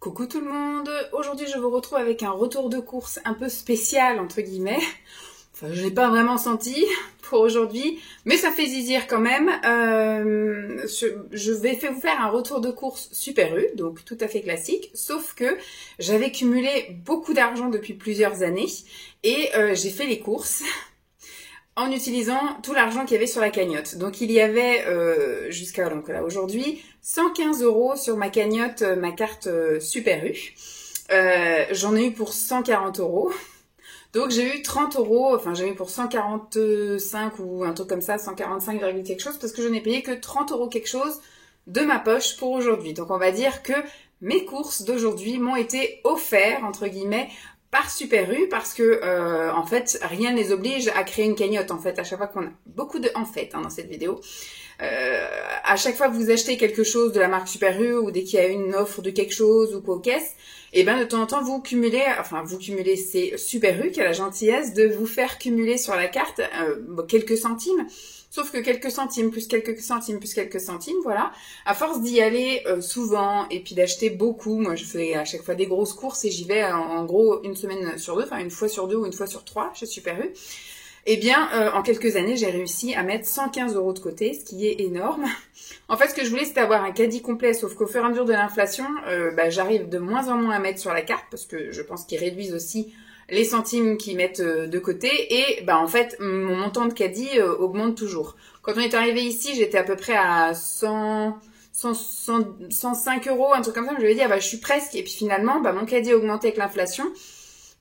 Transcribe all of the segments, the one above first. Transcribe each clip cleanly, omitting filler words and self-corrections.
Coucou tout le monde, aujourd'hui je vous retrouve avec un retour de course un peu spécial entre guillemets. Enfin, je l'ai pas vraiment senti pour aujourd'hui, mais ça fait zizir quand même. Je vais vous faire un retour de course Super U, donc tout à fait classique, sauf que j'avais cumulé beaucoup d'argent depuis plusieurs années et j'ai fait les courses en utilisant tout l'argent qu'il y avait sur la cagnotte. Donc il y avait jusqu'à là aujourd'hui 115 € sur ma cagnotte, ma carte Super U. J'en ai eu pour 140 €. Donc j'ai eu 30 €, enfin j'ai eu pour 145 ou un truc comme ça, 145, quelque chose, parce que je n'ai payé que 30 € quelque chose de ma poche pour aujourd'hui. Donc on va dire que mes courses d'aujourd'hui m'ont été offertes, entre guillemets, par Super U, parce que en fait rien ne les oblige à créer une cagnotte. En fait, à chaque fois qu'on a beaucoup de dans cette vidéo, à chaque fois que vous achetez quelque chose de la marque Super U ou dès qu'il y a une offre de quelque chose ou quoi aux caisses, et ben de temps en temps vous cumulez, c'est Super U qui a la gentillesse de vous faire cumuler sur la carte quelques centimes. Sauf que quelques centimes, plus quelques centimes, plus quelques centimes, voilà. À force d'y aller souvent et puis d'acheter beaucoup, moi je fais à chaque fois des grosses courses et j'y vais en gros une semaine sur deux, enfin une fois sur deux ou une fois sur trois chez Super U. Eh bien, en quelques années, j'ai réussi à mettre 115 € de côté, ce qui est énorme. En fait, ce que je voulais, c'était avoir un caddie complet, sauf qu'au fur et à mesure de l'inflation, j'arrive de moins en moins à mettre sur la carte, parce que je pense qu'ils réduisent aussi les centimes qu'ils mettent de côté, et en fait, mon montant de caddie augmente toujours. Quand on est arrivé ici, j'étais à peu près à 105 €, un truc comme ça, je me disais, je suis presque, et puis finalement, mon caddie a augmenté avec l'inflation,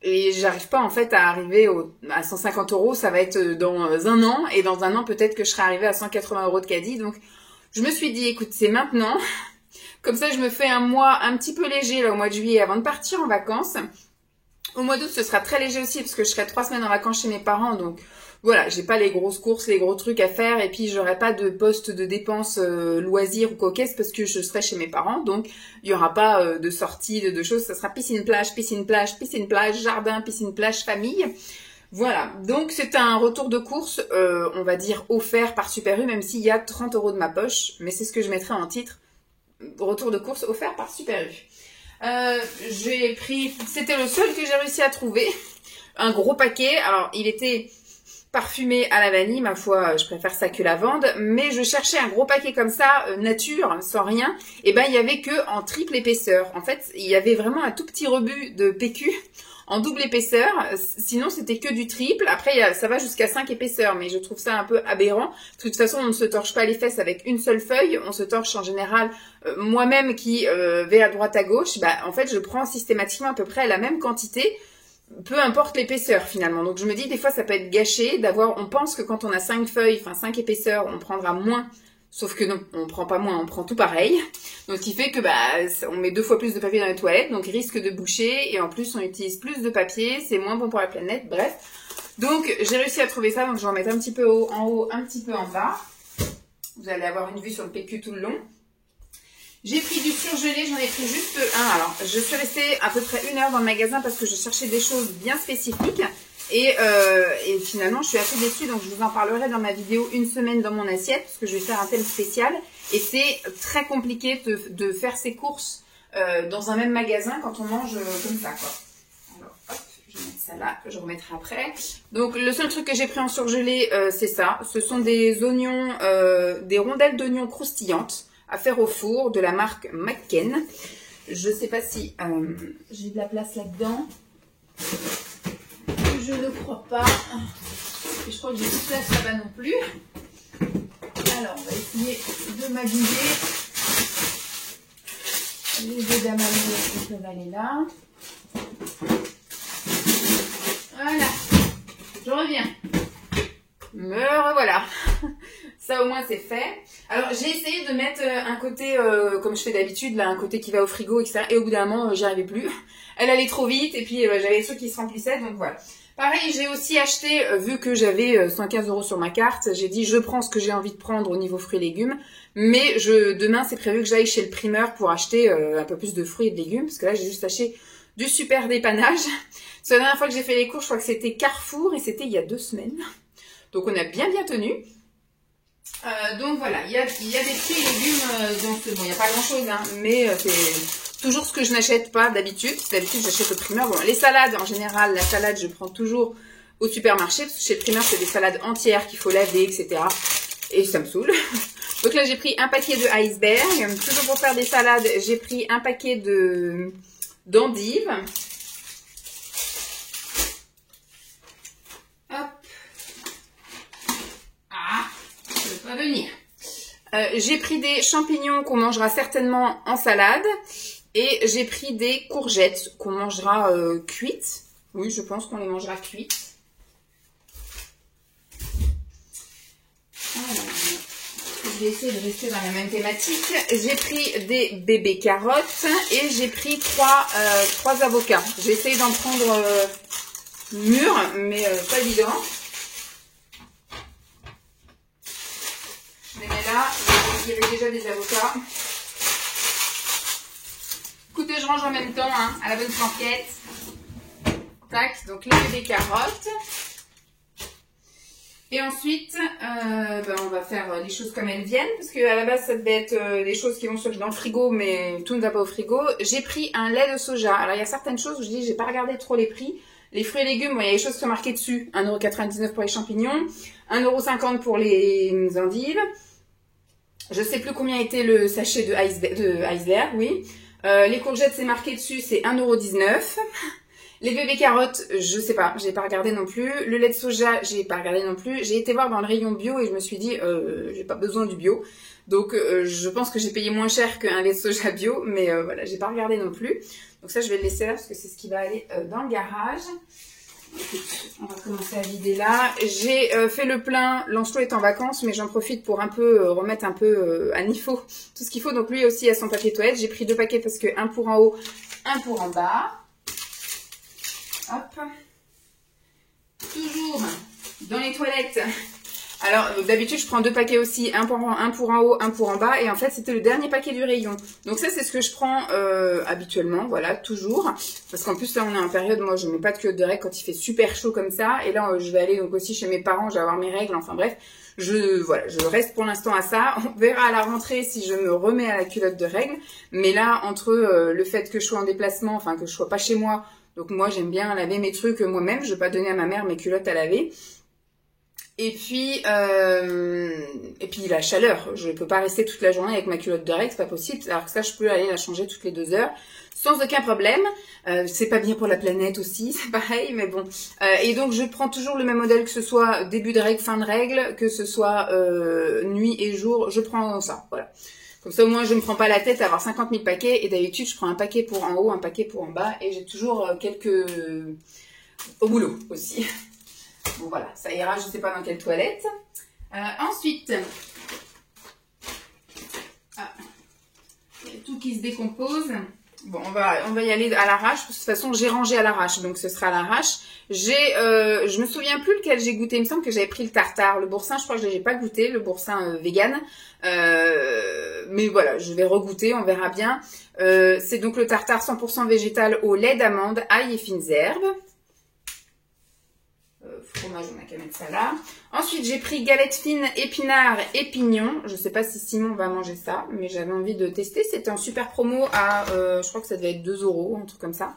et j'arrive pas en fait à arriver à 150 €, ça va être dans un an, et dans un an peut-être que je serai arrivée à 180 € de caddie, donc je me suis dit écoute c'est maintenant, comme ça je me fais un mois un petit peu léger là au mois de juillet avant de partir en vacances. Au mois d'août ce sera très léger aussi parce que je serai 3 semaines en vacances chez mes parents, donc voilà, j'ai pas les grosses courses, les gros trucs à faire, et puis j'aurai pas de poste de dépenses loisirs ou coquesses parce que je serai chez mes parents, donc il y aura pas de sortie, de choses, ça sera piscine-plage, jardin, piscine-plage, famille. Voilà, donc c'est un retour de course, on va dire offert par Super U, même s'il y a 30 € de ma poche, mais c'est ce que je mettrai en titre, retour de course offert par Super U. J'ai pris, c'était le seul que j'ai réussi à trouver, un gros paquet, alors il était parfumé à la vanille, ma foi, je préfère ça que lavande, mais je cherchais un gros paquet comme ça, nature, sans rien, et il y avait que en triple épaisseur. En fait, il y avait vraiment un tout petit rebut de PQ en double épaisseur, sinon c'était que du triple. Après, ça va jusqu'à 5 épaisseurs, mais je trouve ça un peu aberrant, parce que de toute façon, on ne se torche pas les fesses avec une seule feuille, on se torche en général, moi-même qui vais à droite à gauche, en fait, je prends systématiquement à peu près la même quantité, peu importe l'épaisseur finalement. Donc je me dis des fois ça peut être gâché d'avoir, on pense que quand on a 5 feuilles, 5 épaisseurs, on prendra moins, sauf que non, on prend pas moins, on prend tout pareil. Donc ce qui fait que on met 2 fois plus de papier dans les toilettes, donc risque de boucher, et en plus on utilise plus de papier, c'est moins bon pour la planète, bref. Donc j'ai réussi à trouver ça, donc je vais en mettre un petit peu en haut, un petit peu en bas. Vous allez avoir une vue sur le PQ tout le long. J'ai pris du surgelé, j'en ai pris juste un. Alors, je suis restée à peu près 1 heure dans le magasin parce que je cherchais des choses bien spécifiques. Et finalement, je suis assez déçue. Donc, je vous en parlerai dans ma vidéo 1 semaine dans mon assiette parce que je vais faire un thème spécial. Et c'est très compliqué de faire ses courses dans un même magasin quand on mange comme ça, quoi. Alors, hop, je vais mettre ça là, que je remettrai après. Donc, le seul truc que j'ai pris en surgelé, c'est ça. Ce sont des oignons, des rondelles d'oignons croustillantes à faire au four de la marque McCain. Je sais pas si j'ai de la place là-dedans. Je ne crois pas. Et je crois que j'ai plus de place là-bas non plus. Alors, on va essayer de m'habiller. Les œufs d'amandes peuvent aller là. Voilà. Je reviens. Me revoilà. Ça au moins c'est fait. Alors j'ai essayé de mettre un côté, comme je fais d'habitude, là un côté qui va au frigo, etc. Et au bout d'un moment, j'y arrivais plus. Elle allait trop vite et puis j'avais ceux qui se remplissaient, donc voilà. Pareil, j'ai aussi acheté, vu que j'avais 115 € sur ma carte, j'ai dit je prends ce que j'ai envie de prendre au niveau fruits et légumes. Mais demain c'est prévu que j'aille chez le primeur pour acheter un peu plus de fruits et de légumes. Parce que là j'ai juste acheté du super dépannage. Parce que la dernière fois que j'ai fait les courses, je crois que c'était Carrefour et c'était il y a 2 semaines. Donc on a bien tenu. Donc voilà, il y a des fruits et légumes dans ce... Bon, il n'y a pas grand chose, hein, mais c'est Toujours ce que je n'achète pas d'habitude. D'habitude, j'achète au primeur. Bon, les salades, en général, la salade, je prends toujours au supermarché. Parce que chez le primeur, c'est des salades entières qu'il faut laver, etc. Et ça me saoule. Donc là, j'ai pris un paquet de iceberg. Toujours pour faire des salades, j'ai pris un paquet d'endives. Hop. Ah, ça ne veut pas venir. J'ai pris des champignons qu'on mangera certainement en salade. Et j'ai pris des courgettes qu'on mangera cuites. Oui, je pense qu'on les mangera cuites. Alors, je vais essayer de rester dans la même thématique. J'ai pris des bébés carottes et j'ai pris trois avocats. J'ai essayé d'en prendre mûrs, mais pas évident. Je les mets là. Il y avait déjà des avocats. Écoutez, je range en même temps, hein, à la bonne franquette. Tac, donc les bébés carottes. Et ensuite, on va faire les choses comme elles viennent, parce qu'à la base, ça devait être des choses qui vont se dans le frigo, mais tout ne va pas au frigo. J'ai pris un lait de soja. Alors, il y a certaines choses où je dis, j'ai pas regardé trop les prix. Les fruits et légumes, bon, il y a des choses qui sont marquées dessus. 1,99 € pour les champignons, 1,50 € pour les endives. Je sais plus combien était le sachet de iceberg, oui. Les courgettes, c'est marqué dessus, c'est 1,19 €. Les bébés carottes, je sais pas, j'ai pas regardé non plus. Le lait de soja, j'ai pas regardé non plus. J'ai été voir dans le rayon bio et je me suis dit, j'ai pas besoin du bio. Donc, je pense que j'ai payé moins cher qu'un lait de soja bio, mais voilà, j'ai pas regardé non plus. Donc ça, je vais le laisser là parce que c'est ce qui va aller dans le garage. Écoute, on va commencer à vider là. J'ai fait le plein. Lancelot est en vacances, mais j'en profite pour un peu remettre un peu à niveau tout ce qu'il faut. Donc lui aussi a son papier toilette. J'ai pris 2 paquets parce que un pour en haut, un pour en bas. Hop. Toujours dans les toilettes. Alors d'habitude je prends 2 paquets aussi, un pour en haut, un pour en bas. Et en fait c'était le dernier paquet du rayon. Donc ça c'est ce que je prends habituellement, voilà, toujours. Parce qu'en plus là on est en période, moi je mets pas de culotte de règles quand il fait super chaud comme ça. Et là je vais aller donc aussi chez mes parents, je vais avoir mes règles, enfin bref. Je reste pour l'instant à ça. On verra à la rentrée si je me remets à la culotte de règles. Mais là entre le fait que je sois en déplacement, enfin que je sois pas chez moi. Donc moi j'aime bien laver mes trucs moi-même, je vais pas donner à ma mère mes culottes à laver. Et puis la chaleur, je peux pas rester toute la journée avec ma culotte de règles, c'est pas possible. Alors que ça, je peux aller la changer toutes les 2 heures sans aucun problème. C'est pas bien pour la planète aussi, c'est pareil, mais bon. Et donc je prends toujours le même modèle, que ce soit début de règle, fin de règle, que ce soit nuit et jour, je prends ça, voilà. Comme ça, au moins, je ne me prends pas la tête à avoir 50 000 paquets. Et d'habitude, je prends un paquet pour en haut, un paquet pour en bas. Et j'ai toujours quelques au boulot aussi. Bon, voilà, ça ira, je ne sais pas dans quelle toilette. Ensuite, il y a tout qui se décompose. Bon, on va y aller à l'arrache. De toute façon, j'ai rangé à l'arrache, donc ce sera à l'arrache. Je me souviens plus lequel j'ai goûté. Il me semble que j'avais pris le tartare. Le boursin, je crois que je l'ai pas goûté, le boursin vegan. Mais voilà, je vais regoûter, on verra bien. C'est donc le tartare 100% végétal au lait d'amande, ail et fines herbes. Fromage, on a qu'à mettre ça là. Ensuite, j'ai pris galettes fines, épinards et pignons. Je sais pas si Simon va manger ça, mais j'avais envie de tester. C'était en super promo à, je crois que ça devait être 2 €, un truc comme ça.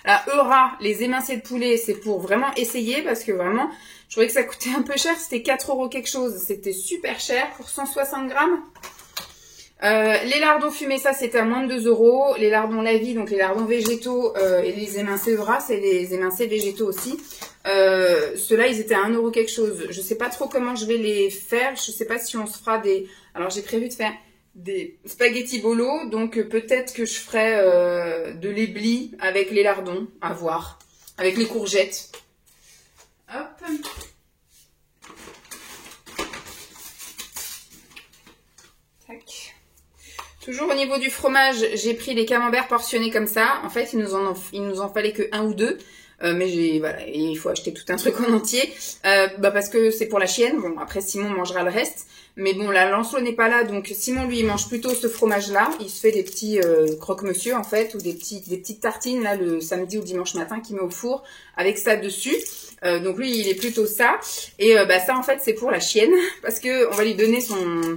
La Eura, les émincés de poulet, c'est pour vraiment essayer parce que vraiment, je trouvais que ça coûtait un peu cher. C'était 4 € quelque chose. C'était super cher pour 160 grammes. Les lardons fumés, ça c'était à moins de 2 €. Les lardons la vie, donc les lardons végétaux et les émincés Eura, c'est les émincés végétaux aussi. Ceux-là, ils étaient à 1 € quelque chose. Je sais pas trop comment je vais les faire. Je sais pas si on se fera des... Alors j'ai prévu de faire des spaghettis bolo, donc peut-être que je ferai de l'éblis avec les lardons, à voir. Avec les courgettes. Hop. Tac. Toujours au niveau du fromage, j'ai pris les camemberts portionnés comme ça. En fait, il nous en fallait que 1 ou 2. Mais voilà, il faut acheter tout un truc en entier. Parce que c'est pour la chienne. Bon, après, Simon mangera le reste. Mais bon, là, Lancelot n'est pas là. Donc, Simon, lui, il mange plutôt ce fromage-là. Il se fait des petits croque-monsieur, en fait. Ou des petites tartines, là, le samedi ou dimanche matin, qu'il met au four. Avec ça dessus. Donc, lui, il est plutôt ça. Et ça, en fait, c'est pour la chienne. Parce que on va lui donner son...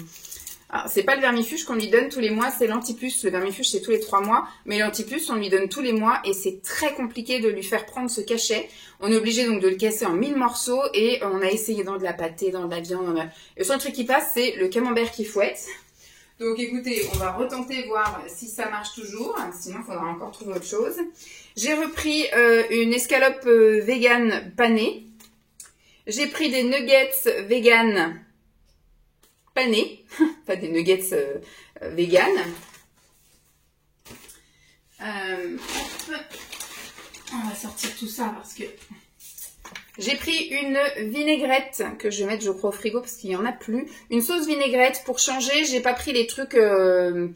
Alors, c'est pas le vermifuge qu'on lui donne tous les mois, c'est l'antipuce. Le vermifuge, c'est tous les 3 mois. Mais l'antipuce, on lui donne tous les mois et c'est très compliqué de lui faire prendre ce cachet. On est obligé donc de le casser en 1000 morceaux et on a essayé dans de la pâtée, dans de la viande. Le seul truc qui passe, c'est le camembert qui fouette. Donc écoutez, on va retenter voir si ça marche toujours. Sinon, il faudra encore trouver autre chose. J'ai repris une escalope vegan panée. J'ai pris des nuggets vegan panés, pas des nuggets vegan. On va sortir tout ça parce que j'ai pris une vinaigrette que je vais mettre, je crois, au frigo parce qu'il n'y en a plus. Une sauce vinaigrette pour changer. J'ai pas pris les trucs que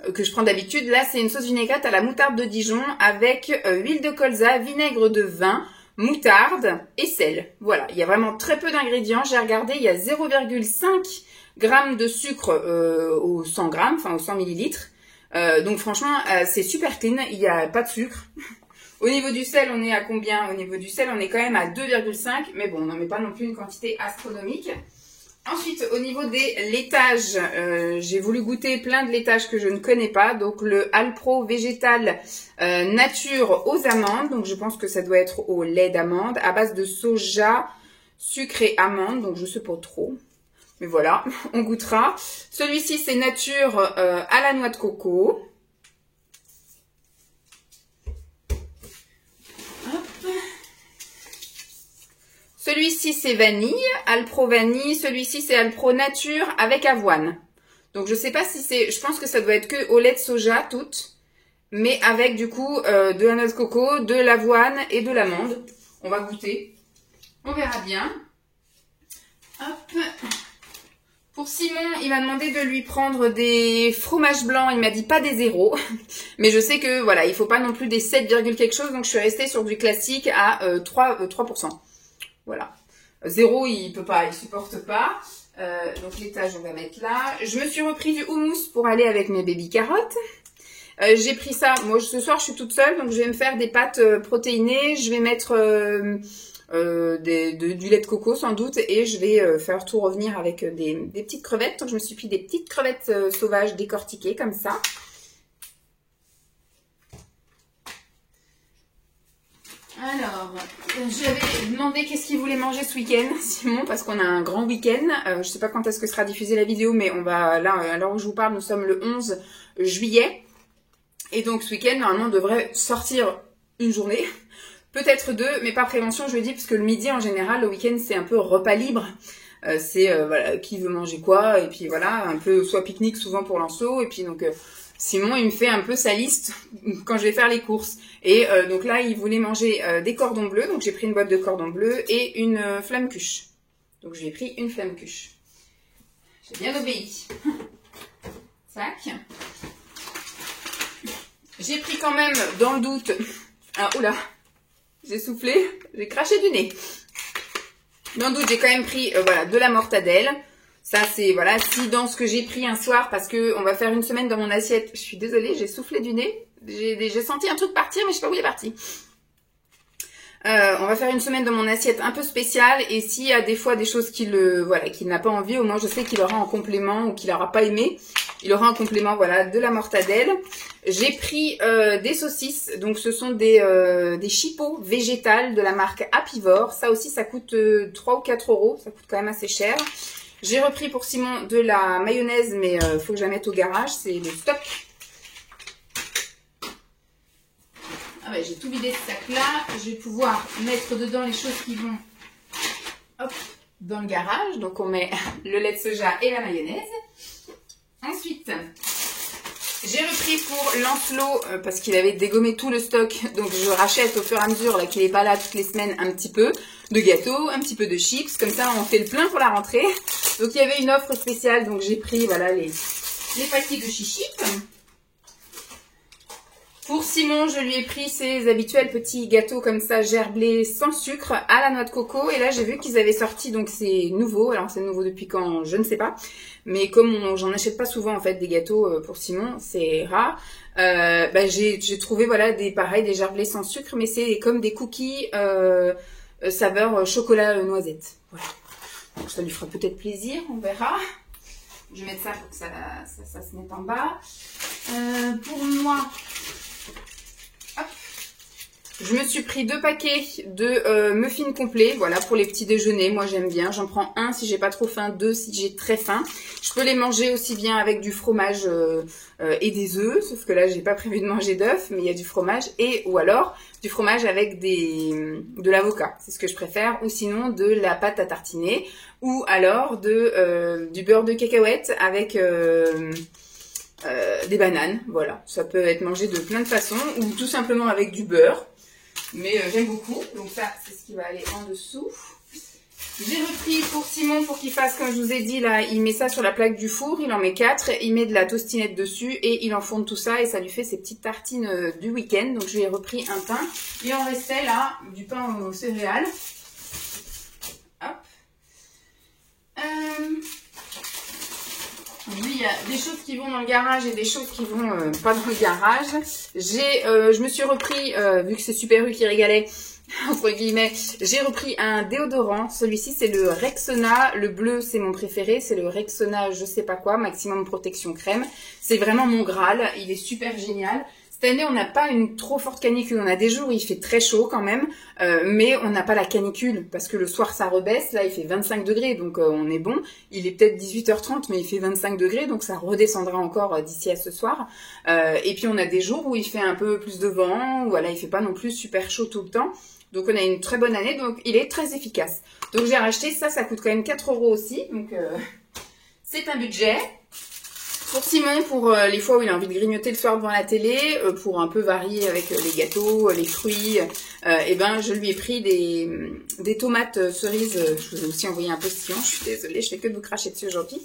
je prends d'habitude. Là, c'est une sauce vinaigrette à la moutarde de Dijon avec huile de colza, vinaigre de vin, moutarde et sel. Voilà, il y a vraiment très peu d'ingrédients. J'ai regardé, il y a 0,5 g de sucre au 100 g, enfin au 100 ml. Donc franchement, c'est super clean, il n'y a pas de sucre. Au niveau du sel, on est à combien? Au niveau du sel, on est quand même à 2,5, mais bon, on n'en met pas non plus une quantité astronomique. Ensuite, au niveau des laitages, j'ai voulu goûter plein de laitages que je ne connais pas. Donc le Alpro végétal nature aux amandes. Donc je pense que ça doit être au lait d'amande à base de soja, sucre et amande. Donc je sais pas trop. Mais voilà, on goûtera. Celui-ci, c'est nature à la noix de coco. Celui-ci, c'est vanille, Alpro vanille. Celui-ci, c'est Alpro nature avec avoine. Donc, je sais pas si c'est... Je pense que ça doit être que au lait de soja, toutes. Mais avec, du coup, de la noix de coco, de l'avoine et de l'amande. On va goûter. On verra bien. Hop. Pour Simon, il m'a demandé de lui prendre des fromages blancs. Il m'a dit pas des zéros. Mais je sais que, voilà, il faut pas non plus des 7, quelque chose. Donc, je suis restée sur du classique à 3%. Voilà. 0, il peut pas, il supporte pas. Donc l'étage, on va mettre là. Je me suis repris du houmous pour aller avec mes baby carottes. J'ai pris ça. Moi, ce soir, je suis toute seule, donc je vais me faire des pâtes protéinées. Je vais mettre du lait de coco sans doute et je vais faire tout revenir avec des petites crevettes. Donc je me suis pris des petites crevettes sauvages décortiquées comme ça. Alors, j'avais demandé qu'est-ce qu'il voulait manger ce week-end, Simon, parce qu'on a un grand week-end. Je sais pas quand est-ce que sera diffusée la vidéo, mais on va là, à l'heure où je vous parle, nous sommes le 11 juillet. Et donc ce week-end, normalement, on devrait sortir une journée, peut-être 2, mais par prévention, je le dis, parce que le midi, en général, le week-end, c'est un peu repas libre. Voilà, qui veut manger quoi, et puis voilà, un peu soit pique-nique, souvent pour Lanceau, et puis donc... Simon, il me fait un peu sa liste quand je vais faire les courses. Et donc là, il voulait manger des cordons bleus. Donc j'ai pris une boîte de cordons bleus et une flamme cuche. Donc j'ai pris une flamme cuche. J'ai bien obéi. Sac. J'ai pris quand même, dans le doute... Ah, oula, j'ai soufflé, j'ai craché du nez. Dans le doute, j'ai quand même pris voilà, de la mortadelle. Ça, c'est, voilà, si dans ce que j'ai pris un soir, parce que on va faire une semaine dans mon assiette, je suis désolée, j'ai soufflé du nez, j'ai senti un truc partir, mais je sais pas où il est parti. On va faire une semaine dans mon assiette un peu spéciale, et s'il y a des fois des choses qu'il n'a pas envie, au moins je sais qu'il aura en complément, ou qu'il n'aura pas aimé, il aura en complément, voilà, de la mortadelle. J'ai pris des saucisses, donc ce sont des chipots végétales de la marque Apivore. Ça aussi, ça coûte 3 ou 4 euros, ça coûte quand même assez cher. J'ai repris pour Simon de la mayonnaise, mais faut que je la mette au garage, c'est le stock. Ah ouais, j'ai tout vidé ce sac-là. Je vais pouvoir mettre dedans les choses qui vont hop, dans le garage. Donc on met le lait de soja et la mayonnaise. Ensuite, j'ai repris pour Lancelot, parce qu'il avait dégommé tout le stock, donc je rachète au fur et à mesure, là qu'il n'est pas là toutes les semaines, un petit peu de gâteaux, un petit peu de chips, comme ça on fait le plein pour la rentrée. Donc il y avait une offre spéciale, donc j'ai pris voilà les paquets de chichips. Pour Simon, je lui ai pris ses habituels petits gâteaux comme ça, gerblés sans sucre, à la noix de coco. Et là, j'ai vu qu'ils avaient sorti, donc c'est nouveau. Alors, c'est nouveau depuis quand, je ne sais pas. Mais comme j'en achète pas souvent, en fait, des gâteaux pour Simon, c'est rare. J'ai trouvé, voilà, des gerblés sans sucre, mais c'est comme des cookies saveur chocolat noisette. Voilà. Donc, ça lui fera peut-être plaisir, on verra. Je vais mettre ça pour que ça se mette en bas. Pour moi, hop, je me suis pris 2 paquets de muffins complets. Voilà, pour les petits déjeuners. Moi, j'aime bien. J'en prends un si j'ai pas trop faim, 2 si j'ai très faim. Je peux les manger aussi bien avec du fromage et des œufs. Sauf que là, j'ai pas prévu de manger d'œufs, mais il y a du fromage. Ou alors, du fromage avec de l'avocat. C'est ce que je préfère. Ou sinon, de la pâte à tartiner. Ou alors, du beurre de cacahuète avec des bananes. Voilà, ça peut être mangé de plein de façons. Ou tout simplement avec du beurre. Mais j'aime beaucoup. Donc ça, c'est ce qui va aller en dessous. J'ai repris pour Simon pour qu'il fasse, comme je vous ai dit, là, il met ça sur la plaque du four. Il en met 4. Il met de la toastinette dessus et il enfourne tout ça. Et ça lui fait ses petites tartines du week-end. Donc je lui ai repris un pain. Il en restait là du pain aux céréales. Hop. Oui, il y a des choses qui vont dans le garage et des choses qui vont pas dans le garage. Je me suis repris, vu que c'est Super U qui régalait, entre guillemets, j'ai repris un déodorant. Celui-ci, c'est le Rexona. Le bleu, c'est mon préféré. C'est le Rexona, je sais pas quoi, Maximum Protection Crème. C'est vraiment mon Graal. Il est super génial. Cette année, on n'a pas une trop forte canicule. On a des jours où il fait très chaud quand même, mais on n'a pas la canicule parce que le soir, ça rebaisse. Là, il fait 25 degrés, donc on est bon. Il est peut-être 18h30, mais il fait 25 degrés, donc ça redescendra encore d'ici à ce soir. Et puis, on a des jours où il fait un peu plus de vent, voilà, il fait pas non plus super chaud tout le temps. Donc, on a une très bonne année, donc il est très efficace. Donc, j'ai racheté ça, ça coûte quand même 4 € aussi, donc c'est un budget. Pour Simon, pour les fois où il a envie de grignoter le soir devant la télé, pour un peu varier avec les gâteaux, les fruits, et ben je lui ai pris des tomates cerises. Je vous ai aussi envoyé un postillon, je suis désolée, je fais que de vous cracher dessus aujourd'hui.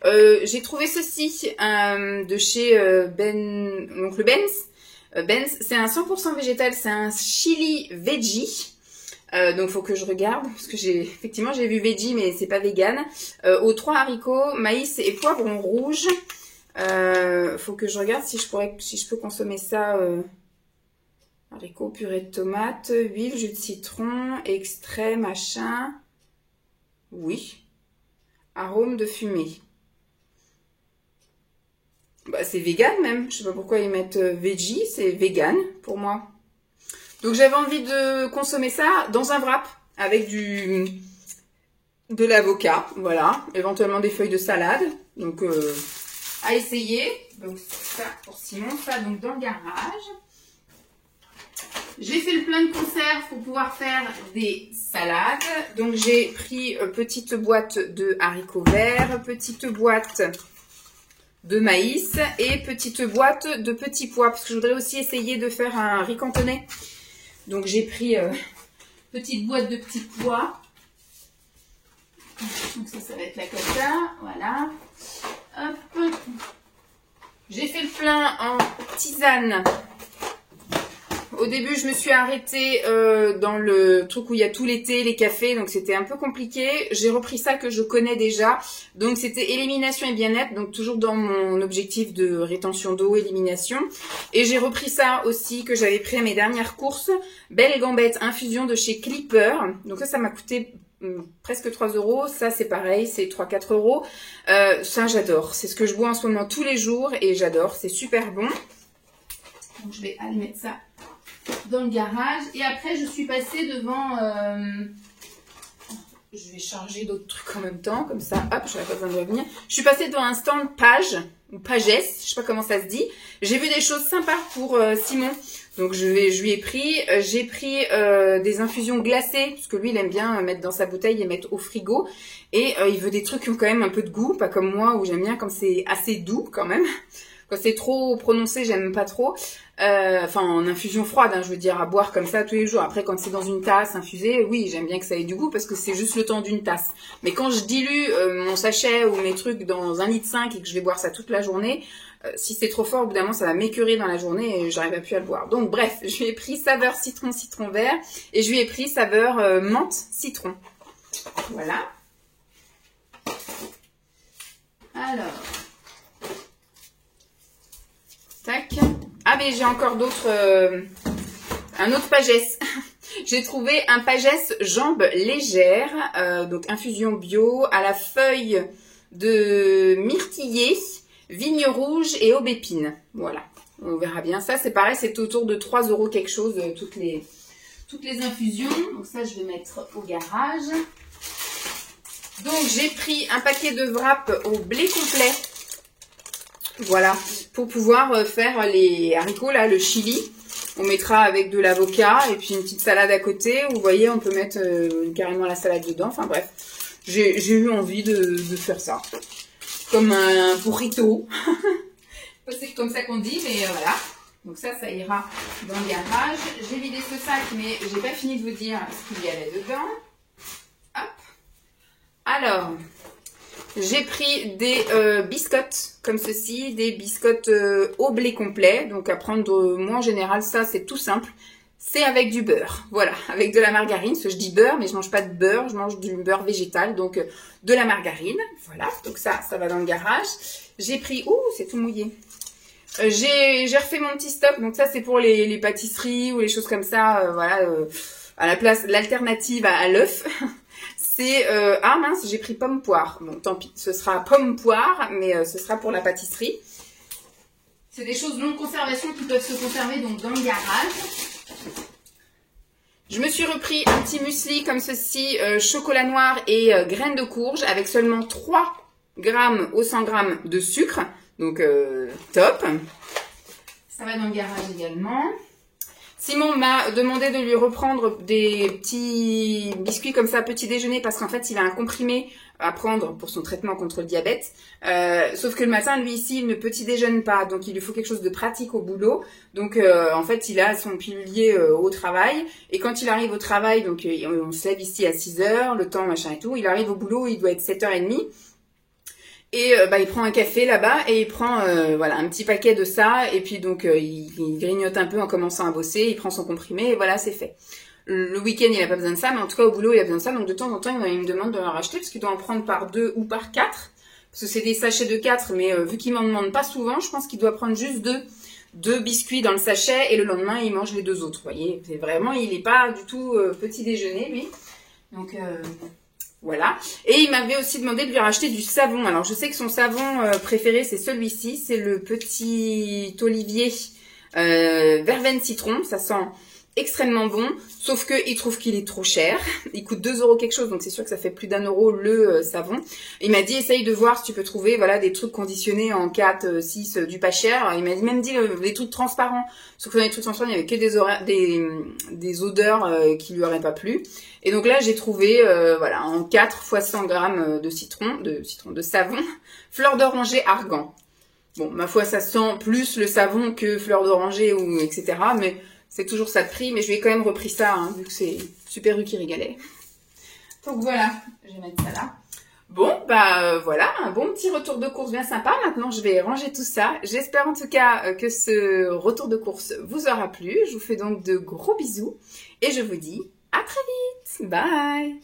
J'ai trouvé ceci de chez donc le Ben's. Ben's, c'est un 100% végétal, c'est un chili veggie. Donc faut que je regarde parce que effectivement j'ai vu veggie mais c'est pas vegan. Aux 3 haricots, maïs et poivrons rouges. Faut que je regarde si je peux consommer ça. Haricots, purée de tomates, huile, jus de citron, extrait, machin. Oui. Arôme de fumée. Bah c'est vegan même. Je sais pas pourquoi ils mettent veggie, c'est vegan pour moi. Donc j'avais envie de consommer ça dans un wrap avec de l'avocat, voilà, éventuellement des feuilles de salade. Donc à essayer. Donc ça pour Simon, ça donc dans le garage. J'ai fait le plein de conserves pour pouvoir faire des salades. Donc j'ai pris petite boîte de haricots verts, petite boîte de maïs et petite boîte de petits pois parce que je voudrais aussi essayer de faire un riz cantonais. Donc j'ai pris petite boîte de petits pois. Donc ça va être la cata. Voilà. Hop. J'ai fait le plein en tisane. Au début, je me suis arrêtée dans le truc où il y a tout l'été, les cafés, donc c'était un peu compliqué. J'ai repris ça que je connais déjà. Donc c'était élimination et bien-être, donc toujours dans mon objectif de rétention d'eau, élimination. Et j'ai repris ça aussi que j'avais pris à mes dernières courses. Belle Gambette infusion de chez Clipper. Donc ça m'a coûté presque 3 €. Ça c'est pareil, c'est 3-4 €. Ça j'adore. C'est ce que je bois en ce moment tous les jours et j'adore. C'est super bon. Donc je vais aller mettre ça dans le garage. Et après, je suis passée devant... je vais charger d'autres trucs en même temps. Comme ça, hop, je n'aurai pas besoin de revenir. Je suis passée devant un stand Page, ou Pages, je sais pas comment ça se dit. J'ai vu des choses sympas pour Simon. Donc, je lui ai pris. J'ai pris des infusions glacées, parce que lui, il aime bien mettre dans sa bouteille et mettre au frigo. Et il veut des trucs qui ont quand même un peu de goût. Pas comme moi, où j'aime bien quand c'est assez doux quand même. Quand c'est trop prononcé, j'aime pas trop. Enfin, en infusion froide, hein, je veux dire, à boire comme ça tous les jours. Après, quand c'est dans une tasse infusée, oui, j'aime bien que ça ait du goût parce que c'est juste le temps d'une tasse. Mais quand je dilue mon sachet ou mes trucs dans 1,5 litre et que je vais boire ça toute la journée, si c'est trop fort, au bout d'un moment, ça va m'écœurer dans la journée et j'arrive plus à le boire. Donc, bref, je lui ai pris saveur citron vert et je lui ai pris saveur menthe citron. Voilà. Alors... Tac. Ah mais j'ai encore d'autres... un autre Pages. J'ai trouvé un Pages jambes légères. Donc infusion bio à la feuille de myrtillers, vignes rouges et aubépines. Voilà, on verra bien. Ça, c'est pareil, c'est autour de 3 € quelque chose, toutes les infusions. Donc ça, je vais mettre au garage. Donc, j'ai pris un paquet de wrap au blé complet. Voilà, pour pouvoir faire les haricots, là, le chili. On mettra avec de l'avocat et puis une petite salade à côté. Vous voyez, on peut mettre carrément la salade dedans. Enfin bref, j'ai eu envie de faire ça. Comme un burrito. C'est comme ça qu'on dit, mais voilà. Donc ça ira dans le garage. J'ai vidé ce sac, mais j'ai pas fini de vous dire ce qu'il y avait dedans. Hop. Alors, j'ai pris des biscottes comme ceci, des biscottes au blé complet. Donc à prendre, moi en général, ça c'est tout simple. C'est avec du beurre, voilà, avec de la margarine. Parce que je dis beurre, mais je mange pas de beurre, je mange du beurre végétal, donc de la margarine. Voilà, donc ça va dans le garage. J'ai pris, ouh, c'est tout mouillé. J'ai refait mon petit stock, donc ça c'est pour les pâtisseries ou les choses comme ça, voilà, à la place, l'alternative à l'œuf. C'est, ah mince, j'ai pris pomme-poire. Bon, tant pis, ce sera pomme-poire, mais ce sera pour la pâtisserie. C'est des choses longue conservation qui peuvent se conserver donc dans le garage. Je me suis repris un petit muesli comme ceci, chocolat noir et graines de courge, avec seulement 3 grammes au 100 grammes de sucre. Donc, top. Ça va dans le garage également. Simon m'a demandé de lui reprendre des petits biscuits comme ça, petit déjeuner, parce qu'en fait, il a un comprimé à prendre pour son traitement contre le diabète. Sauf que le matin, lui, ici, il ne petit déjeune pas. Donc, il lui faut quelque chose de pratique au boulot. Donc, en fait, il a son pilulier au travail. Et quand il arrive au travail, donc, on se lève ici à 6 h, le temps, machin et tout. Il arrive au boulot, il doit être 7 h 30. Et il prend un café là-bas et il prend voilà un petit paquet de ça et puis donc il grignote un peu en commençant à bosser, il prend son comprimé et voilà, c'est fait. Le week-end il a pas besoin de ça, mais en tout cas au boulot il a besoin de ça, donc de temps en temps il me demande de en racheter parce qu'il doit en prendre par 2 ou par 4 parce que c'est des sachets de 4, mais vu qu'il m'en demande pas souvent, je pense qu'il doit prendre juste 2 biscuits dans le sachet et le lendemain il mange les 2 autres. Vous voyez, c'est vraiment, il est pas du tout petit déjeuner lui. Donc voilà. Et il m'avait aussi demandé de lui racheter du savon. Alors, je sais que son savon préféré, c'est celui-ci. C'est le petit Olivier verveine citron. Ça sent extrêmement bon. Sauf qu'il trouve qu'il est trop cher. Il coûte 2 € quelque chose. Donc, c'est sûr que ça fait plus d'1 € le savon. Il m'a dit, essaye de voir si tu peux trouver voilà, des trucs conditionnés en 4, 6, du pas cher. Alors, il m'a même dit des trucs transparents. Sauf que dans les trucs transparents, il n'y avait que des odeurs qui lui auraient pas plu. Et donc là, j'ai trouvé, voilà, en 4 x 100 grammes de savon, fleur d'oranger argan. Bon, ma foi, ça sent plus le savon que fleur d'oranger ou etc. Mais c'est toujours ça de prix. Mais je lui ai quand même repris ça, hein, vu que c'est Super U qui régalait. Donc voilà, je vais mettre ça là. Bon, bah voilà, un bon petit retour de course bien sympa. Maintenant, je vais ranger tout ça. J'espère en tout cas que ce retour de course vous aura plu. Je vous fais donc de gros bisous et je vous dis à très vite. Bye!